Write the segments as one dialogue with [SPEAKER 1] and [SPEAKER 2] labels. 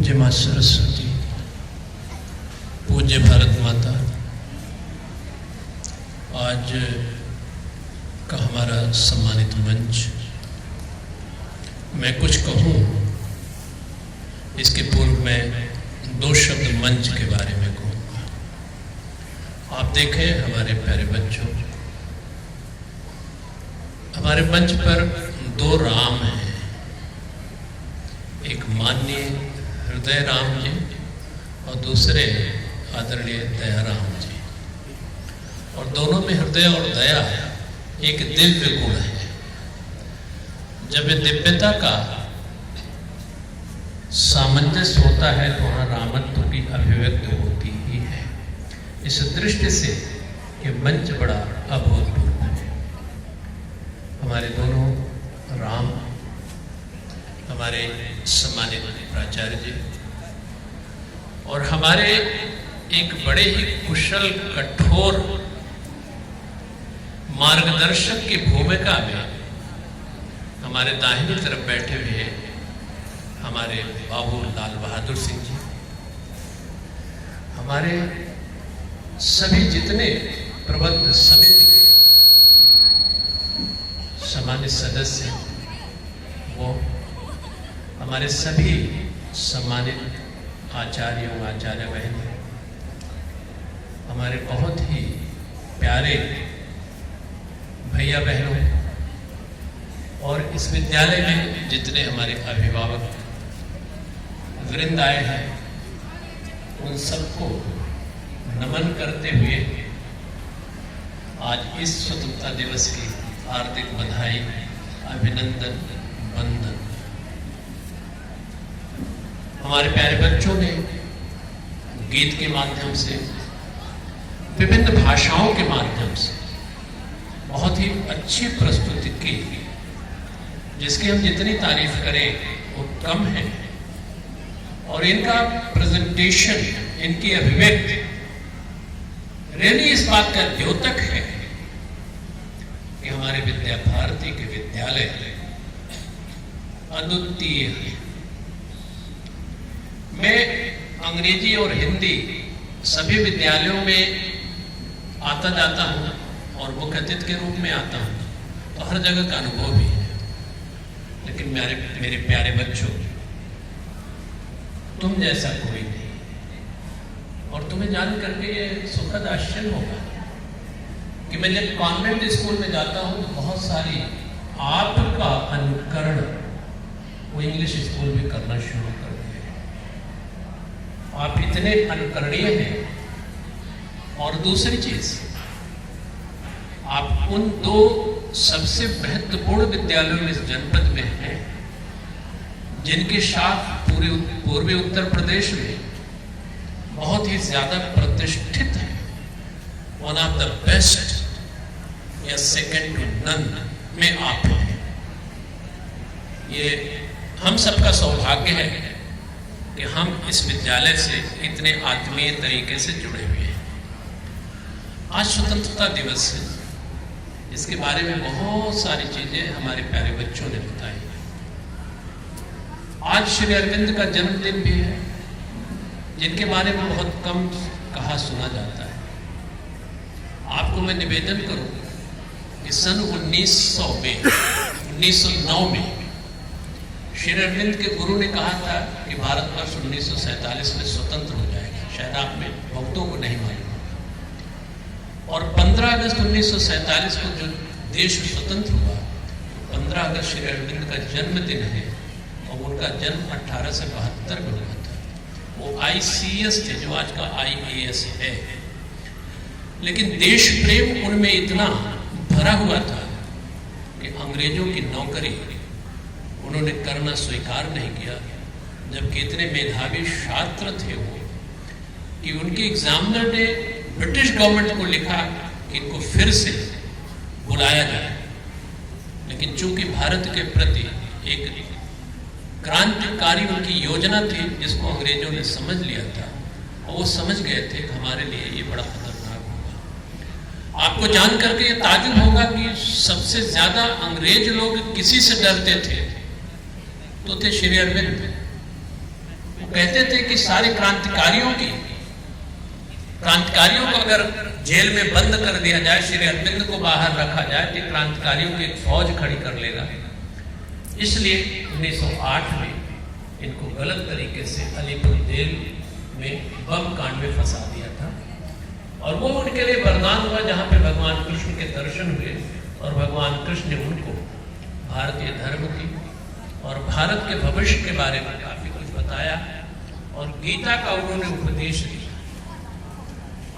[SPEAKER 1] पूज्य माँ सरस्वती, पूज्य भारत माता, आज का हमारा सम्मानित मंच, मैं कुछ कहूँ इसके पूर्व में दो शब्द मंच के बारे में कहूँगा। आप देखें हमारे प्यारे बच्चों, हमारे मंच पर दो राम हैं, एक माननीय हृदय राम जी और दूसरे आदरणीय दया राम जी। और दोनों में हृदय और दया एक दिव्य गुण है। जब दिव्यता का सामंजस्य होता है तो वहां रामत्व की अभिव्यक्ति होती ही है। इस दृष्टि से ये मंच बड़ा अभूतपूर्व है। हमारे दोनों राम, हमारे सम्मानित प्राचार्य जी और हमारे एक बड़े ही कुशल कठोर मार्गदर्शक की भूमिका में हमारे दाहिनी तरफ बैठे हुए हमारे बाबू लाल बहादुर सिंह जी, हमारे सभी जितने प्रबंध समिति के सम्मानित सदस्य, वो हमारे सभी सम्मानित आचार्यों आचार्य बहन, हमारे बहुत ही प्यारे भैया बहनों और इस विद्यालय में जितने हमारे अभिभावक वृंद आए हैं, उन सबको नमन करते हुए आज इस स्वतंत्रता दिवस की हार्दिक बधाई, अभिनंदन, वंदन। हमारे प्यारे बच्चों ने गीत के माध्यम से, विभिन्न भाषाओं के माध्यम से बहुत ही अच्छी प्रस्तुति की, जिसकी हम जितनी तारीफ करें वो कम है। और इनका प्रेजेंटेशन, इनकी अभिव्यक्ति रियली इस बात का द्योतक है कि हमारे विद्या भारती के विद्यालय अद्वितीय है। मैं अंग्रेजी और हिंदी सभी विद्यालयों में आता जाता हूँ और मुख्य अतिथि के रूप में आता हूँ, तो हर जगह का अनुभव भी है। लेकिन मेरे प्यारे बच्चों, तुम जैसा कोई नहीं। और तुम्हें जान करके ये सुखद आश्चर्य होगा कि मैं जब कॉन्वेंट स्कूल में जाता हूँ तो बहुत सारी आपका अनुकरण वो इंग्लिश स्कूल में करना शुरू कर दिए। आप इतने अनुकरणीय हैं। और दूसरी चीज, आप उन दो सबसे महत्वपूर्ण विद्यालयों में इस जनपद में हैं जिनकी शाख पूर्वी उत्तर प्रदेश में बहुत ही ज्यादा प्रतिष्ठित है। वन ऑफ द बेस्ट या सेकंड टू नन में आप हैं। ये हम सबका सौभाग्य है कि हम इस विद्यालय से इतने आत्मीय तरीके से जुड़े हुए हैं। आज स्वतंत्रता दिवस है, इसके बारे में बहुत सारी चीजें हमारे प्यारे बच्चों ने बताई। आज श्री अरविंद का जन्मदिन भी है, जिनके बारे में बहुत कम कहा सुना जाता है। आपको मैं निवेदन करूं कि सन 1909 में श्री अरविंद के गुरु ने कहा था कि भारतवर्ष 1947 में स्वतंत्र हो जाएगा। शायद आप में बहुतों को नहीं मालूम। और 15 अगस्त 1947 को जो देश स्वतंत्र हुआ, 15 अगस्त श्री अरविंद का जन्मदिन है और उनका जन्म 1872 में हुआ था। वो ICS थे, जो आज का IAS है। लेकिन देश प्रेम उनमें इतना भरा हुआ था कि अंग्रेजों की नौकरी उन्होंने करना स्वीकार नहीं किया। जबकि इतने मेधावी छात्र थे वो कि उनके एग्जामिनर ने ब्रिटिश गवर्नमेंट को लिखा कि इनको फिर से बुलाया जाए। लेकिन चूंकि भारत के प्रति एक क्रांतिकारी उनकी योजना थी, जिसको अंग्रेजों ने समझ लिया था, और वो समझ गए थे कि हमारे लिए ये बड़ा खतरनाक होगा। आपको जान करके ये ताजुब होगा कि सबसे ज्यादा अंग्रेज लोग किसी से डरते थे तो थे श्री अरविंद। कहते थे कि सारे क्रांतिकारियों को अगर जेल में बंद कर दिया जाए, श्री अरविंद को बाहर रखा जाए तो क्रांतिकारियों की एक फौज खड़ी कर लेगा। इसलिए 1908 में इनको गलत तरीके से अलीपुर जेल में बम कांड में फंसा दिया था और वो उनके लिए वरदान हुआ, जहां पे भगवान कृष्ण के दर्शन हुए और भगवान कृष्ण ने उनको भारतीय धर्म की और भारत के भविष्य के बारे में काफी कुछ बताया और गीता का उन्होंने उपदेश दिया।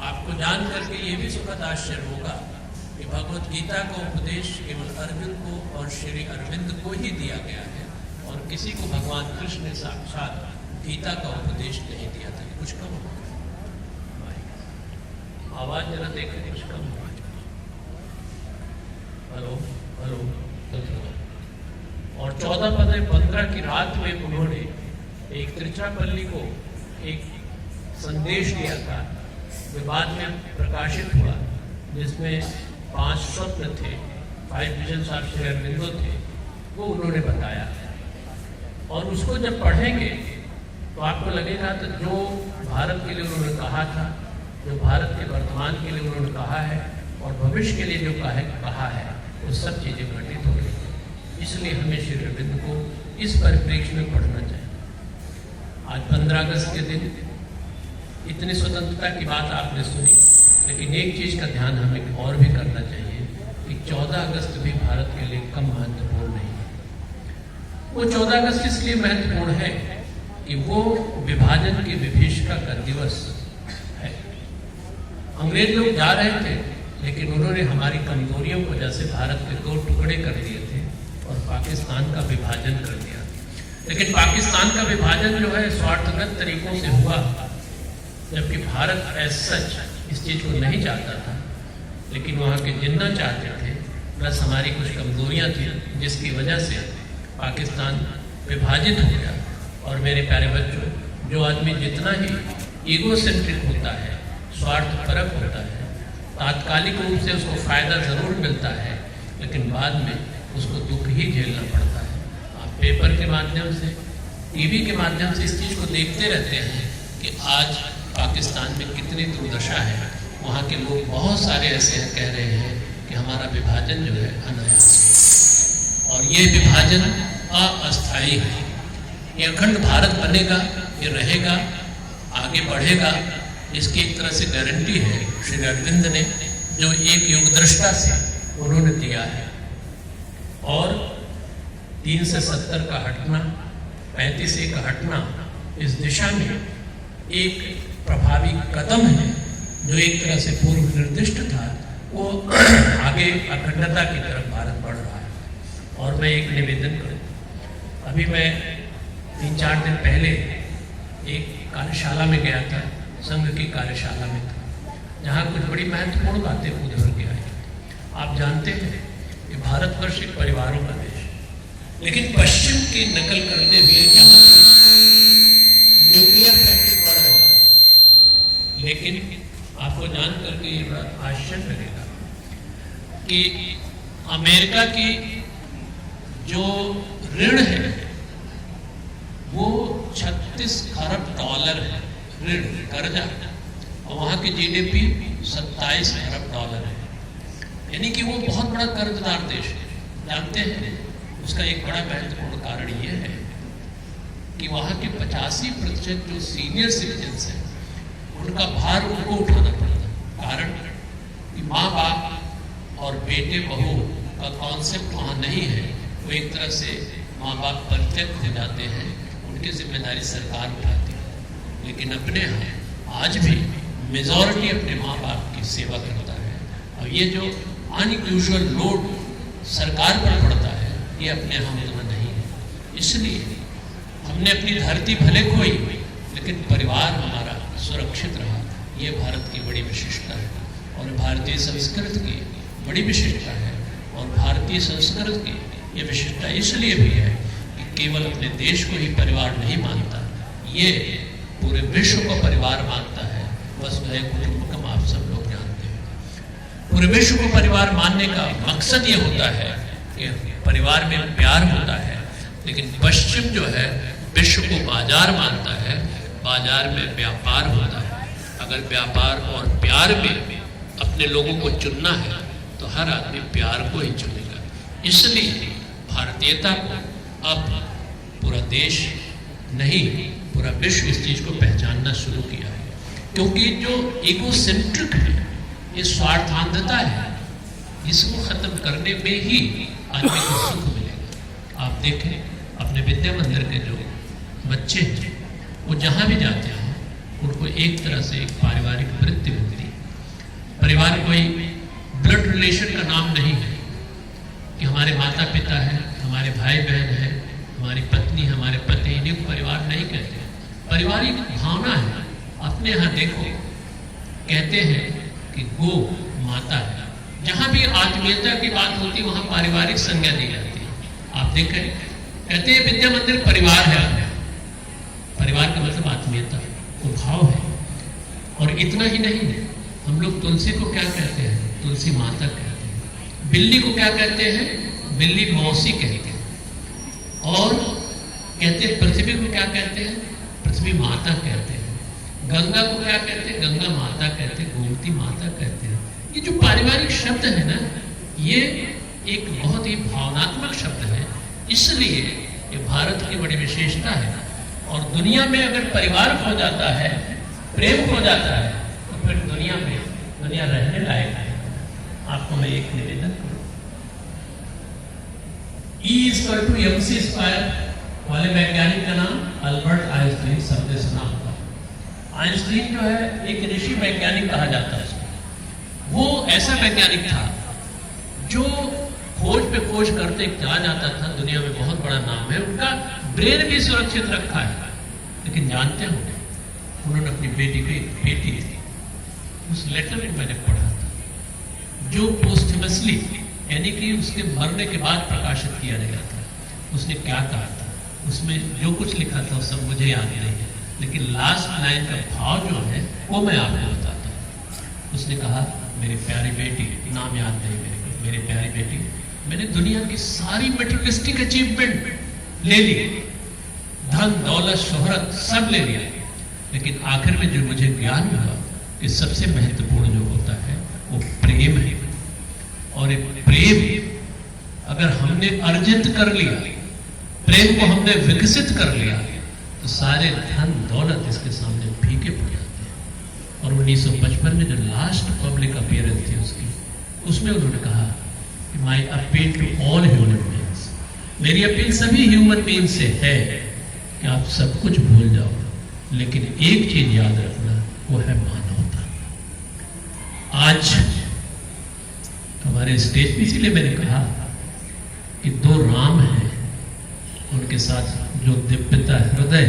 [SPEAKER 1] आपको जान करके ये भी सुखद आश्चर्य होगा कि भगवत गीता का उपदेश केवल अरविंद को और श्री अरविंद को ही दिया गया है और किसी को भगवान कृष्ण ने साक्षात गीता का उपदेश नहीं दिया था। कुछ कम हो, आवाज जरा देखें, कुछ कम हो। Hello hello. और 14-15 की रात में उन्होंने एक त्रिचापल्ली को एक संदेश दिया था, जो बाद में प्रकाशित हुआ, जिसमें 5 स्वप्न थे, 5 विजन ऑफ श्री अरविंदो थे, वो उन्होंने बताया। और उसको जब पढ़ेंगे तो आपको लगेगा तो जो भारत के लिए उन्होंने कहा था, जो भारत के वर्तमान के लिए उन्होंने कहा है और भविष्य के लिए जो कहा है, वो सब चीजें घटित हो रही। इसलिए हमें श्री अरविंद को इस परिप्रेक्ष्य में पढ़ना चाहिए। आज 15 अगस्त के दिन इतनी स्वतंत्रता की बात आपने सुनी, लेकिन एक चीज का ध्यान हमें और भी करना चाहिए कि 14 अगस्त भी भारत के लिए कम महत्वपूर्ण नहीं है। वो 14 अगस्त इसलिए महत्वपूर्ण है कि वो विभाजन की विभीषिका का दिवस है। अंग्रेज लोग जा रहे थे, लेकिन उन्होंने हमारी कमजोरियों को, जैसे भारत के 2 टुकड़े कर दिए थे और पाकिस्तान का विभाजन कर दिया। लेकिन पाकिस्तान का विभाजन जो है स्वार्थगत तरीकों से हुआ, जबकि भारत एज सच इस चीज को नहीं चाहता था, लेकिन वहाँ के जितना चाहते थे, प्लस हमारी कुछ कमजोरियाँ थी, जिसकी वजह से पाकिस्तान विभाजित हो गया। और मेरे प्यारे बच्चों, जो आदमी जितना ही ईगोसेंट्रिक होता है, स्वार्थपरक होता है, तात्कालिक रूप से उसको फायदा जरूर मिलता है, लेकिन बाद में उसको दुख ही झेलना पड़ता है। आप पेपर के माध्यम से, टीवी के माध्यम से इस चीज को देखते रहते हैं कि आज पाकिस्तान में कितनी दुर्दशा है। वहाँ के लोग बहुत सारे ऐसे कह रहे हैं कि हमारा विभाजन जो है अनायास है और ये विभाजन अस्थायी है। ये अखंड भारत बनेगा, ये रहेगा, आगे बढ़ेगा, इसकी एक तरह से गारंटी है श्री अरविंद ने, जो एक युग दृष्टा से उन्होंने दिया है। और 3 से 70 का हटना, 35 से का हटना इस दिशा में एक प्रभावी कदम है, जो एक तरह से पूर्व निर्दिष्ट था। वो आगे अखंडता की तरफ भारत बढ़ रहा है। और मैं एक निवेदन करूँ, अभी मैं 3-4 दिन पहले एक कार्यशाला में गया था, संघ की कार्यशाला में था, जहाँ कुछ बड़ी महत्वपूर्ण बातें उभर के आई। आप जानते हैं कि भारतवर्ष एक परिवारों का देश है, लेकिन पश्चिम की नकल करते हुए यहाँ न्यूक्लियर फैक्ट्री बढ़ रही है। लेकिन आपको जान करके ये बड़ा आश्चर्य लगेगा कि अमेरिका की जो ऋण है वो 36 खरब डॉलर है, ऋण कर्जा, और वहाँ की जीडीपी 27 खरब डॉलर है। यानी कि वो बहुत बड़ा कर्जदार देश है। जानते हैं उसका एक बड़ा महत्वपूर्ण कारण ये है कि वहाँ के 85% जो सीनियर सिटीजन्स हैं, उनका भार उनको उठाना पड़ता है। कारण कि माँ बाप और बेटे बहू का कॉन्सेप्ट वहाँ नहीं है। वो एक तरह से माँ बाप परित्यक्त हो जाते हैं, उनकी जिम्मेदारी सरकार उठाती है। लेकिन अपने यहाँ आज भी मेजॉरिटी अपने माँ बाप की सेवा करता है, और ये जो अनयूजुअल लोड सरकार पर पड़ता है, ये अपने यहाँ में नहीं है। इसलिए हमने अपनी धरती भले खोई, लेकिन परिवार हमारा सुरक्षित रहा। ये भारत की बड़ी विशेषता है और भारतीय संस्कृति की बड़ी विशेषता है। और भारतीय संस्कृति की ये विशेषता इसलिए भी है कि केवल अपने देश को ही परिवार नहीं मानता, ये पूरे विश्व को परिवार मानता है। वसुधैव कुटुंबकम आप सब लोग जानते हैं। पूरे विश्व को परिवार मानने का मकसद ये होता है कि परिवार में प्यार होता है। लेकिन पश्चिम जो है विश्व को बाजार मानता है, बाजार में व्यापार होता है। अगर व्यापार और प्यार में अपने लोगों को चुनना है तो हर आदमी प्यार को ही चुनेगा। इसलिए भारतीयता को अब पूरा देश नहीं, पूरा विश्व इस चीज को पहचानना शुरू किया है, क्योंकि जो इगोसेंट्रिक है, ये स्वार्थांधता है, इसको खत्म करने में ही आदमी को सुख मिलेगा। आप देखें अपने विद्या मंदिर के जो बच्चे हैं, वो जहाँ भी जाते हैं उनको एक तरह से एक पारिवारिक वृत्ति मिलती है। परिवार कोई ब्लड रिलेशन का नाम नहीं है कि हमारे माता पिता हैं, हमारे भाई बहन हैं, हमारी पत्नी, हमारे पति, इन्हीं को परिवार नहीं कहते। परिवार एक भावना है। अपने यहाँ देखो, कहते हैं कि गो माता है। जहाँ भी आत्मीयता की बात होती है वहाँ पारिवारिक संज्ञा दी जाती है। आप देखें, कहते हैं विद्या मंदिर परिवार है। परिवार का मतलब आत्मीयता, वो भाव है। और इतना ही नहीं है, हम लोग तुलसी को क्या कहते हैं? तुलसी माता कहते हैं। बिल्ली को क्या कहते हैं? बिल्ली मौसी कहते हैं। और कहते हैं पृथ्वी को क्या कहते हैं? पृथ्वी माता कहते हैं। गंगा को क्या कहते हैं? गंगा माता कहते हैं, गोमती माता कहते हैं। ये जो पारिवारिक शब्द है ना, ये एक बहुत ही भावनात्मक शब्द है। इसलिए ये भारत की बड़ी विशेषता है। और दुनिया में अगर परिवार खो जाता है, प्रेम खो जाता है, तो फिर दुनिया रहने लायक है। आपको मैं एक निवेदन करूं, E=mc² वाले वैज्ञानिक का नाम अल्बर्ट आइंस्टीन, सबने सुना होगा। आइंस्टीन जो है एक ऋषि वैज्ञानिक कहा जाता है। वो ऐसा वैज्ञानिक था जो खोज पे खोज करते चला जाता था। दुनिया में बहुत बड़ा नाम है, उनका ब्रेन भी सुरक्षित रखा है। लेकिन जानते होंगे, उन्होंने अपनी बेटी की बेटी थी, उस लेटर में मैंने पढ़ा था, जो पोस्टमसली यानी कि उसके मरने के बाद प्रकाशित किया गया था। उसने क्या कहा था, उसमें जो कुछ लिखा था वो सब मुझे याद नहीं है, लेकिन लास्ट लाइन का भाव जो है वो मैं आपको बताता हूँ। उसने कहा, मेरी प्यारी बेटी, नाम याद नहीं मेरी प्यारी बेटी, मैंने दुनिया की सारी मेटेरियलिस्टिक अचीवमेंट ले ली, धन दौलत शोहरत सब ले लिया, लेकिन आखिर में जो मुझे ज्ञान हुआ कि सबसे महत्वपूर्ण जो होता है वो प्रेम है। और एक प्रेम अगर हमने अर्जित कर लिया, प्रेम को हमने विकसित कर लिया, तो सारे धन दौलत इसके सामने फीके पड़ जाते हैं। और 1955 में जो लास्ट पब्लिक अपीयरेंस थी उसकी, उसमें उन्होंने कहा कि my appeal to all human beings, मेरी अपील सभी ह्यूमन बीइंग से है कि आप सब कुछ भूल जाओ, लेकिन एक चीज याद रखना, वो है मानवता। आज हमारे स्टेज पे इसीलिए मैंने कहा कि दो राम हैं, उनके साथ जो दिव्यता, हृदय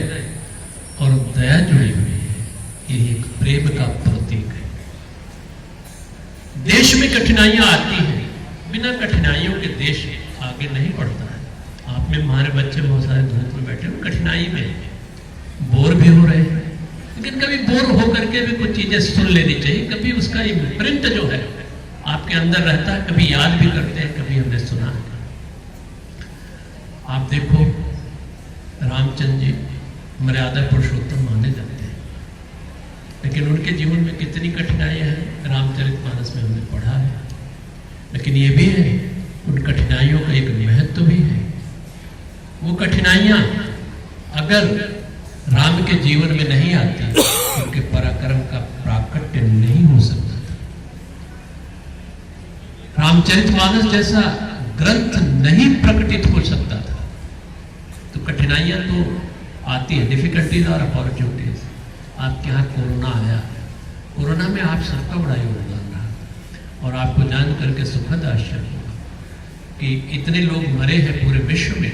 [SPEAKER 1] और दया जुड़ी हुई है, ये एक प्रेम का प्रतीक है। देश में कठिनाइयां आती हैं, बिना कठिनाइयों के देश आगे नहीं बढ़ता है। आप में हमारे बच्चे बहुत सारे धूप में बैठे हुए कठिनाई में बोर भी हो रहे हैं, लेकिन कभी बोर होकर के भी कुछ चीजें सुन लेनी चाहिए। कभी उसका इम्प्रिंट जो है आपके अंदर रहता है, कभी याद भी करते हैं, कभी हमने सुना है। आप देखो, रामचंद्र जी मर्यादा पुरुषोत्तम माने जाते हैं, लेकिन उनके जीवन में कितनी कठिनाइयां हैं, रामचरितमानस में हमने पढ़ा है। लेकिन ये भी है, उन कठिनाइयों का एक महत्व भी है। वो कठिनाइयां अगर राम के जीवन में नहीं आती, तो उनके पराक्रम का प्राकट्य नहीं हो सकता। रामचरितमानस जैसा ग्रंथ नहीं प्रकटित हो सकता था। तो कठिनाइयां तो आती है, डिफिकल्टीज और अपॉर्चुनिटीज। आपके यहाँ कोरोना आया, कोरोना में आप सबका बड़ा योगदान रहा, और आपको जान करके सुखद आश्चर्य हुआ कि इतने लोग मरे हैं पूरे विश्व में,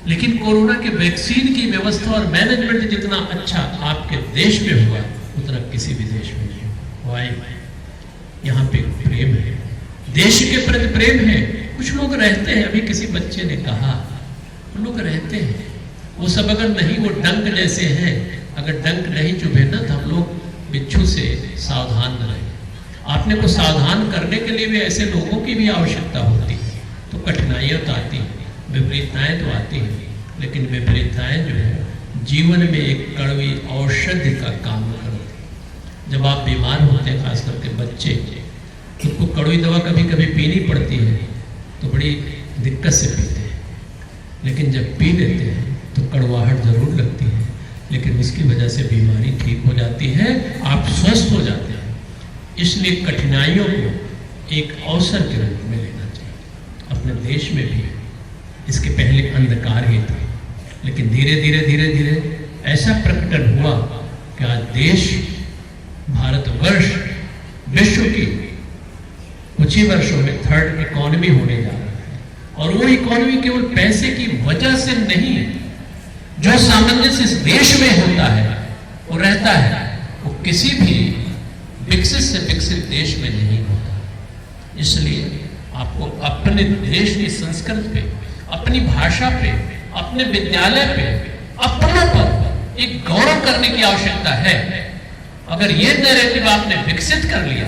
[SPEAKER 1] लेकिन कोरोना के वैक्सीन की व्यवस्था और मैनेजमेंट जितना अच्छा आपके देश में हुआ, उतना किसी भी देश में नहीं हुआ। वाई यहाँ पे प्रेम है, देश के प्रति प्रेम है। कुछ लोग रहते हैं, अभी किसी बच्चे ने कहा, लोग रहते हैं, वो सब अगर नहीं, वो डंक जैसे हैं, अगर डंक नहीं चुभे ना, तो हम लोग बिच्छू से सावधान रहें। आपने को सावधान करने के लिए भी ऐसे लोगों की भी आवश्यकता होती है। तो कठिनाइयां तो आती हैं, विपरीतताएं तो आती हैं, लेकिन विपरीतताएं जो है जीवन में एक कड़वी औषधि का काम करती है। जब आप बीमार होते हैं, खास करके बच्चे, तो उनको कड़वी दवा कभी कभी पीनी पड़ती है तो बड़ी दिक्कत से पीते हैं, लेकिन जब पी लेते हैं तो कड़वाहट जरूर लगती है, लेकिन इसकी वजह से बीमारी ठीक हो जाती है, आप स्वस्थ हो जाते हैं। इसलिए कठिनाइयों को एक अवसर के रूप में लेना चाहिए। अपने देश में भी इसके पहले अंधकार ही था, लेकिन धीरे धीरे ऐसा प्रकटन हुआ कि आज देश, भारतवर्ष विश्व की कुछ ही वर्षों में थर्ड इकोनॉमी होने जा रहा है। और वो इकोनॉमी केवल पैसे की वजह से नहीं है। जो सामंजस्य इस देश में होता है, वो रहता है, वो किसी भी विकसित से विकसित देश में नहीं होता। इसलिए आपको अपने देश की संस्कृति पे, अपनी भाषा पे, अपने विद्यालय पे, अपनों पर एक गौरव करने की आवश्यकता है। अगर ये नैरेटिव आपने विकसित कर लिया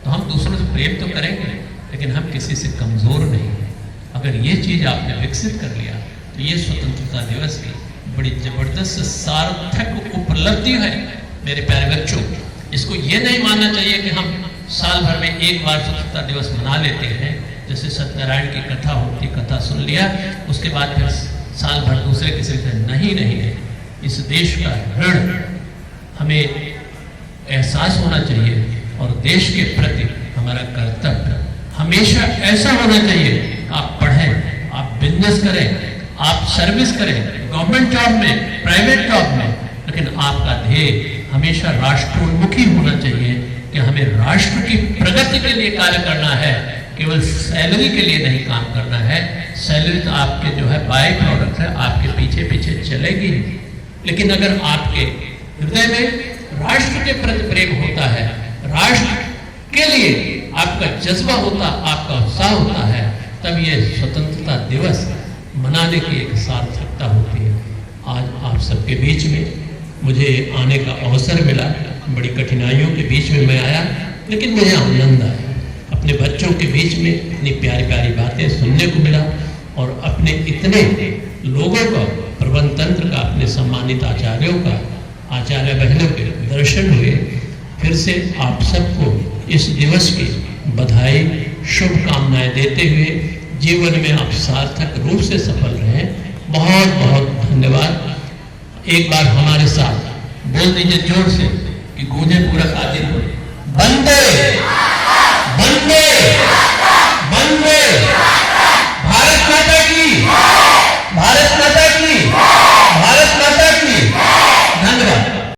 [SPEAKER 1] तो हम दूसरों से प्रेम तो करेंगे, लेकिन हम किसी से कमजोर नहीं हैं। अगर ये चीज आपने विकसित कर लिया तो ये स्वतंत्रता दिवस की बड़ी जबरदस्त सार्थक उपलब्धि है। मेरे प्यारे बच्चों, इसको ये नहीं मानना चाहिए कि हम साल भर में एक बार स्वतंत्रता दिवस मना लेते हैं, जैसे सत्यनारायण की कथा होती, कथा सुन लिया, उसके बाद फिर साल भर दूसरे किसी से नहीं। इस देश का ऋण हमें एहसास होना चाहिए और देश के प्रति हमारा कर्तव्य हमेशा ऐसा होना चाहिए। आप पढ़ें, आप बिजनेस करें, आप सर्विस करें, गवर्नमेंट जॉब में, प्राइवेट जॉब में, लेकिन आपका ध्येय हमेशा राष्ट्रोन्मुखी होना चाहिए कि हमें राष्ट्र की प्रगति के लिए कार्य करना है, केवल सैलरी के लिए नहीं काम करना है। सैलरी तो आपके जो है बाय प्रोडक्ट है, आपके पीछे पीछे चलेगी, लेकिन अगर आपके हृदय में राष्ट्र के प्रति प्रेम होता है, राष्ट्र के लिए आपका जज्बा होता, आपका उत्साह होता है, तब ये स्वतंत्रता दिवस मनाने की एक सार्थकता होती है। आज आप सबके बीच में मुझे आने का अवसर मिला, बड़ी कठिनाइयों के बीच में मैं आया, लेकिन मुझे आनंद आया। अपने बच्चों के बीच में इतनी प्यारी प्यारी बातें सुनने को मिला और अपने इतने लोगों का, प्रबंध तंत्र का, अपने सम्मानित आचार्यों का, आचार्य बहनों के दर्शन हुए। फिर से आप सबको इस दिवस की बधाई, शुभकामनाएं देते हुए जीवन में आप सार्थक रूप से सफल रहें। बहुत बहुत धन्यवाद। एक बार हमारे साथ बोल दीजिए जोर से कि गूंजे पूरा आदिपुर, वंदे वंदे वंदे, भारत माता की